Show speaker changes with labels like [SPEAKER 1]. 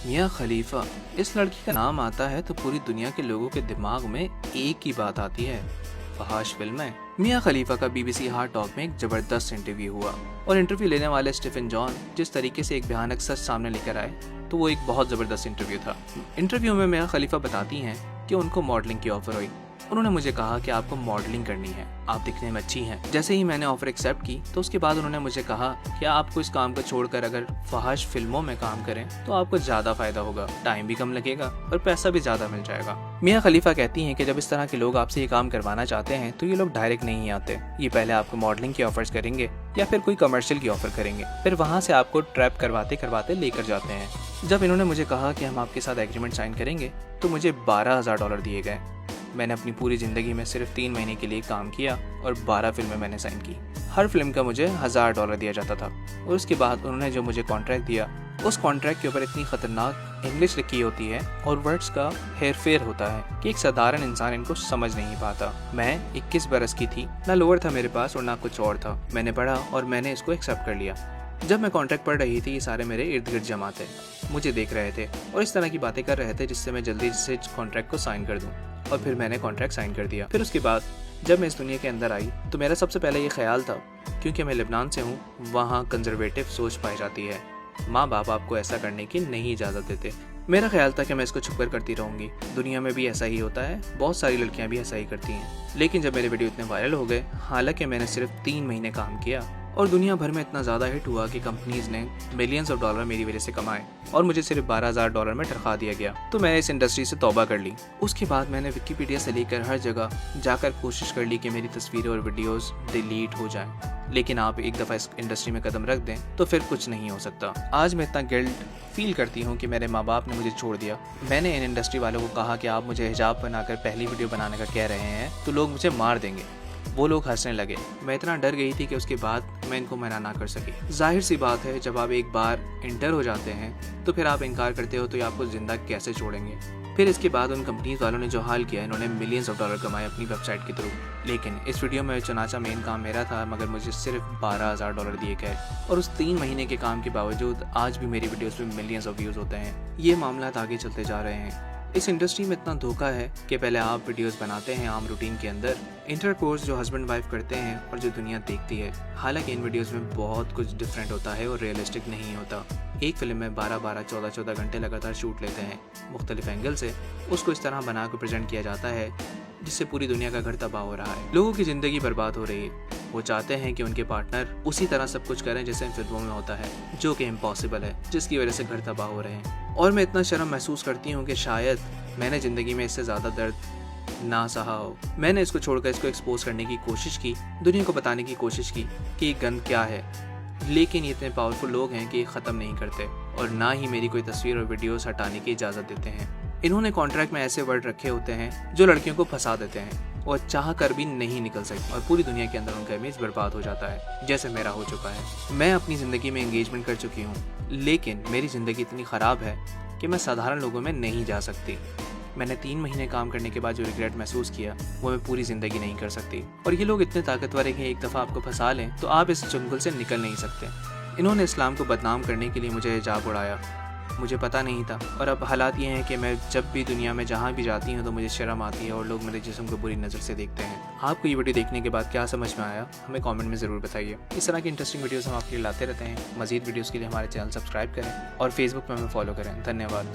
[SPEAKER 1] मियाँ खलीफा, इस लड़की का नाम आता है तो पूरी दुनिया के लोगों के दिमाग में एक ही बात आती है, फहाश फिल्में। मियाँ खलीफा का BBC हार्ट टॉक में एक जबरदस्त इंटरव्यू हुआ और इंटरव्यू लेने वाले स्टीफन जॉन जिस तरीके से एक भयानक सच सामने लेकर आए तो वो एक बहुत जबरदस्त इंटरव्यू था। इंटरव्यू में मियाँ खलीफा बताती हैं कि उनको मॉडलिंग की ऑफर हुई। उन्होंने मुझे कहा कि आपको मॉडलिंग करनी है, आप दिखने में अच्छी हैं। जैसे ही मैंने ऑफर एक्सेप्ट की तो उसके बाद उन्होंने मुझे कहा कि आपको इस काम को छोड़कर अगर फहाश फिल्मों में काम करें तो आपको ज्यादा फायदा होगा, टाइम भी कम लगेगा और पैसा भी ज्यादा मिल जाएगा। मियाँ खलीफा कहती हैं कि जब इस तरह के लोग आपसे ये काम करवाना चाहते हैं तो ये लोग डायरेक्ट नहीं आते, ये पहले आपको मॉडलिंग की ऑफर्स करेंगे या फिर कोई कमर्शियल की ऑफर करेंगे, फिर वहाँ से आपको ट्रैप करवाते करवाते लेकर जाते हैं। जब इन्होंने मुझे कहा कि हम आपके साथ एग्रीमेंट साइन करेंगे तो मुझे $12,000 दिए गए। मैंने अपनी पूरी ज़िंदगी में सिर्फ 3 महीने के लिए काम किया और 12 फिल्में मैंने साइन की। हर फिल्म का मुझे $1,000 दिया जाता था और उसके बाद उन्होंने जो मुझे कॉन्ट्रैक्ट दिया उस कॉन्ट्रैक्ट के ऊपर इतनी खतरनाक इंग्लिश लिखी होती है और वर्ड्स का हेर फेर होता है कि एक साधारण इंसान इनको समझ नहीं पाता। मैं 21 बरस की थी, ना लोअर था मेरे पास और ना कुछ और था। मैंने पढ़ा और मैंने इसको एक्सेप्ट कर लिया। जब मैं कॉन्ट्रैक्ट पढ़ रही थी ये सारे मेरे इर्द गिर्द जमा थे, मुझे देख रहे थे और इस तरह की बातें कर रहे थे जिससे मैं जल्दी से कॉन्ट्रैक्ट को साइन कर दूं। और फिर मैंने कॉन्ट्रैक्ट साइन कर दिया। फिर उसके बाद जब मैं इस दुनिया के अंदर आई तो मेरा सबसे पहले ये ख्याल था, क्योंकि मैं लेबनान से हूँ, वहाँ कंजर्वेटिव सोच पाई जाती है, माँ बाप आपको ऐसा करने की नहीं इजाज़त देते। मेरा ख्याल था कि मैं इसको छुपकर करती रहूँगी, दुनिया में भी ऐसा ही होता है, बहुत सारी लड़कियाँ भी ऐसा ही करती हैं। लेकिन जब मेरे वीडियो इतने वायरल हो गए, हालांकि मैंने सिर्फ 3 महीने काम किया और दुनिया भर में इतना ज़्यादा हिट हुआ कि कंपनीज ने मिलियंस ऑफ डॉलर मेरी वजह से कमाए और मुझे सिर्फ $12,000 में तनख्वाह दिया गया, तो मैंने इस इंडस्ट्री से तौबा कर ली। उसके बाद मैंने विकिपीडिया से लेकर हर जगह जाकर कोशिश कर ली कि मेरी तस्वीरें और वीडियोस डिलीट हो जाएं। लेकिन आप एक दफ़ा इस इंडस्ट्री में कदम रख दें तो फिर कुछ नहीं हो सकता। आज मैं इतना गिल्ट फील करती हूँ कि मेरे माँ बाप ने मुझे छोड़ दिया। मैंने इन इंडस्ट्री वालों को कहा कि आप मुझे हिजाब बनाकर पहली वीडियो बनाने का कह रहे हैं तो लोग मुझे मार देंगे। वो लोग हंसने लगे। मैं इतना डर गई थी कि उसके बाद मैं इनको मना ना कर सकी। जाहिर सी बात है, जब आप एक बार इंटर हो जाते हैं तो फिर आप इनकार करते हो तो ये आपको जिंदा कैसे छोड़ेंगे। फिर इसके बाद उन कंपनीज वालों ने जो हाल किया, इन्होंने मिलियंस ऑफ डॉलर कमाए अपनी वेबसाइट के थ्रू। लेकिन इस वीडियो में चुनाचा मेन काम मेरा था, मगर मुझे सिर्फ $12,000 दिए गए और उस 3 महीने के काम के बावजूद आज भी मेरी वीडियोस में मिलियंस ऑफ व्यूज होते हैं। ये मामला आगे चलते जा रहे हैं। इस इंडस्ट्री में इतना धोखा है कि पहले आप वीडियोस बनाते हैं आम रूटीन के अंदर, इंटरकोर्स जो हस्बैंड वाइफ करते हैं और जो दुनिया देखती है। हालांकि इन वीडियोस में बहुत कुछ डिफरेंट होता है और रियलिस्टिक नहीं होता। एक फिल्म में 12-12, 14-14 घंटे लगातार शूट लेते हैं, मुख्तलिफ एंगल से उसको इस तरह बना कर प्रेजेंट किया जाता है जिससे पूरी दुनिया का घर तबाह हो रहा है, लोगों की ज़िंदगी बर्बाद हो रही है। वो चाहते हैं कि उनके पार्टनर उसी तरह सब कुछ करें जैसे इन फिल्मों में होता है, जो कि इम्पॉसिबल है, जिसकी वजह से घर तबाह हो रहे हैं। और मैं इतना शर्म महसूस करती हूँ कि शायद मैंने ज़िंदगी में इससे ज़्यादा दर्द ना सहा हो। मैंने इसको छोड़कर इसको एक्सपोज करने की कोशिश की, दुनिया को बताने की कोशिश की कि ये गंद क्या है, लेकिन ये इतने पावरफुल लोग हैं कि ये ख़त्म नहीं करते और ना ही मेरी कोई तस्वीर और वीडियोस हटाने की इजाज़त देते हैं। इन्होंने कॉन्ट्रैक्ट में ऐसे वर्ड रखे होते हैं जो लड़कियों को फंसा देते हैं और चाह कर भी नहीं निकल सकती और पूरी दुनिया के अंदर उनका इमेज बर्बाद हो जाता है, जैसे मेरा हो चुका है। मैं अपनी ज़िंदगी में एंगेजमेंट कर चुकी हूँ, लेकिन मेरी ज़िंदगी इतनी ख़राब है कि मैं साधारण लोगों में नहीं जा सकती। मैंने 3 महीने काम करने के बाद जो रिग्रेट महसूस किया वो मैं पूरी ज़िंदगी नहीं कर सकती। और ये लोग इतने ताकतवर हैं कि एक दफ़ा आपको फंसा लें तो आप इस जंगल से निकल नहीं सकते। इन्होंने इस्लाम को बदनाम करने के लिए मुझे हिजाब उड़ाया, मुझे पता नहीं था। और अब हालात ये हैं कि मैं जब भी दुनिया में जहाँ भी जाती हूँ तो मुझे शर्म आती है और लोग मेरे जिस्म को बुरी नज़र से देखते हैं। आपको ये वीडियो देखने के बाद क्या समझ में आया, हमें कमेंट में ज़रूर बताइए। इस तरह की इंटरेस्टिंग वीडियोस हम आपके लिए लाते रहते हैं। मज़ीद वीडियोस के लिए हमारे चैनल सब्सक्राइब करें और फेसबुक पर हमें फॉलो करें। धन्यवाद।